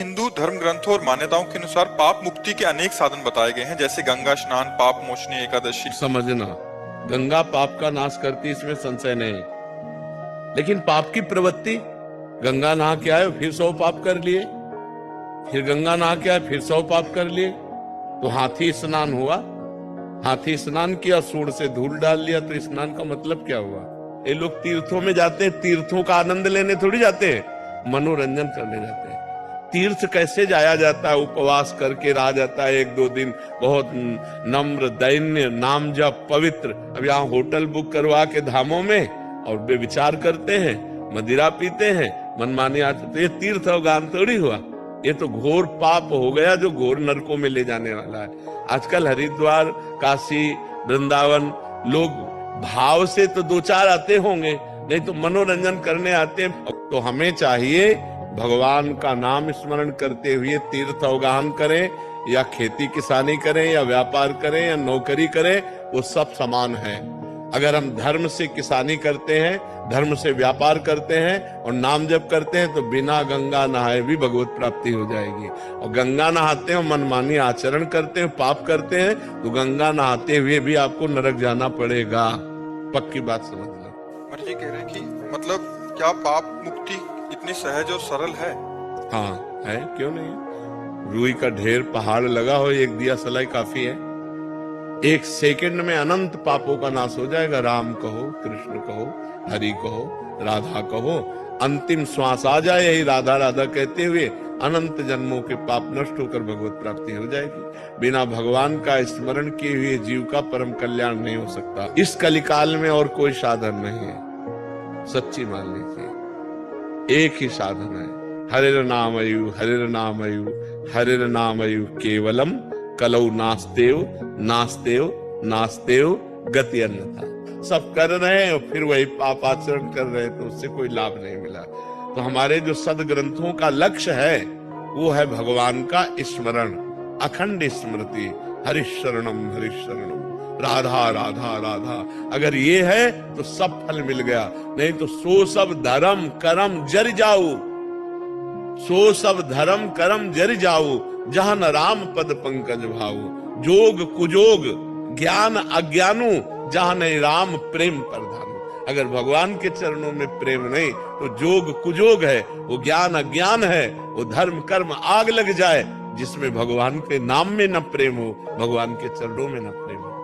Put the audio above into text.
हिंदू धर्म ग्रंथों और मान्यताओं के अनुसार पाप मुक्ति के अनेक साधन बताए गए हैं, जैसे गंगा स्नान, पाप मोचनी एकादशी। समझना, गंगा पाप का नाश करती, इसमें संशय नहीं। लेकिन पाप की प्रवृत्ति, गंगा नहा के आए फिर 100 पाप कर लिए, फिर गंगा नहा के आए फिर 100 पाप कर लिए, तो हाथी स्नान हुआ, हाथी स्नान किया, सूंड से धूल डाल लिया, तो स्नान का मतलब क्या हुआ? ये लोग तीर्थों में जाते हैं, तीर्थों का आनंद लेने थोड़ी जाते हैं, मनोरंजन करने जाते हैं। तीर्थ कैसे जाया जाता है? उपवास करके रहा जाता है 1-2 दिन, बहुत नम्र दैन्य, नाम जप, पवित्र। अब यहाँ होटल बुक करवा के धामों में और बेविचार करते हैं, मदिरा पीते हैं, मनमानी आते, तो ये तीर्थ और गान थोड़ी हुआ। ये तो घोर पाप हो गया, जो घोर नरकों में ले जाने वाला है। आजकल हरिद्वार, काशी, वृंदावन लोग भाव से तो 2-4 आते होंगे, नहीं तो मनोरंजन करने आते हैं। तो हमें चाहिए भगवान का नाम स्मरण करते हुए तीर्थ अवगाहन करें, या खेती किसानी करें, या व्यापार करें, या नौकरी करें, वो सब समान है। अगर हम धर्म से किसानी करते हैं, धर्म से व्यापार करते हैं और नाम जप करते हैं, तो बिना गंगा नहाए भी भगवत प्राप्ति हो जाएगी। और गंगा नहाते हैं, मनमानी आचरण करते हैं, पाप करते हैं, तो गंगा नहाते हुए भी आपको नरक जाना पड़ेगा। पक्की बात समझ लो। महाराज जी कह रहे हैं कि मतलब क्या पाप मुक्ति इतनी सहज और सरल है? हाँ है, क्यों नहीं। रुई का ढेर पहाड़ लगा हो, एक दिया सलाई काफी है। 1 सेकंड में अनंत पापों का नाश हो जाएगा। राम कहो, कृष्ण कहो, हरि कहो, राधा कहो, अंतिम श्वास आ जाए यही राधा राधा कहते हुए, अनंत जन्मों के पाप नष्ट होकर भगवत प्राप्ति हो जाएगी। बिना भगवान का स्मरण किए हुए जीव का परम कल्याण नहीं हो सकता। इस कलिकाल में और कोई साधन नहीं है, सच्ची मान लीजिए। एक ही साधन है, हरिर नामयु, हरिर नामयु, हरिर नामयु केवलम, कलौ नास्तेव, नास्तेव, नास्तेव गति अन्यथा। सब कर रहे हैं और फिर वही पाप आचरण कर रहे हैं, तो उससे कोई लाभ नहीं मिला। तो हमारे जो सदग्रंथों का लक्ष्य है वो है भगवान का स्मरण, अखंड स्मृति, हरिशरणम हरिशरणम, राधा राधा राधा। अगर ये है तो सब फल मिल गया, नहीं तो सो सब धर्म कर्म जर जाओ, सो सब धर्म कर्म जर जाओ, जहां न राम पद पंकज भाऊ। जोग कुजोग ज्ञान अज्ञानु, जहां नहीं राम प्रेम प्रधानु। अगर भगवान के चरणों में प्रेम नहीं तो जोग कुजोग है, वो ज्ञान अज्ञान है, वो धर्म कर्म आग लग जाए। जिसमें भगवान के नाम में न प्रेम हो, भगवान के चरणों में न प्रेम हो।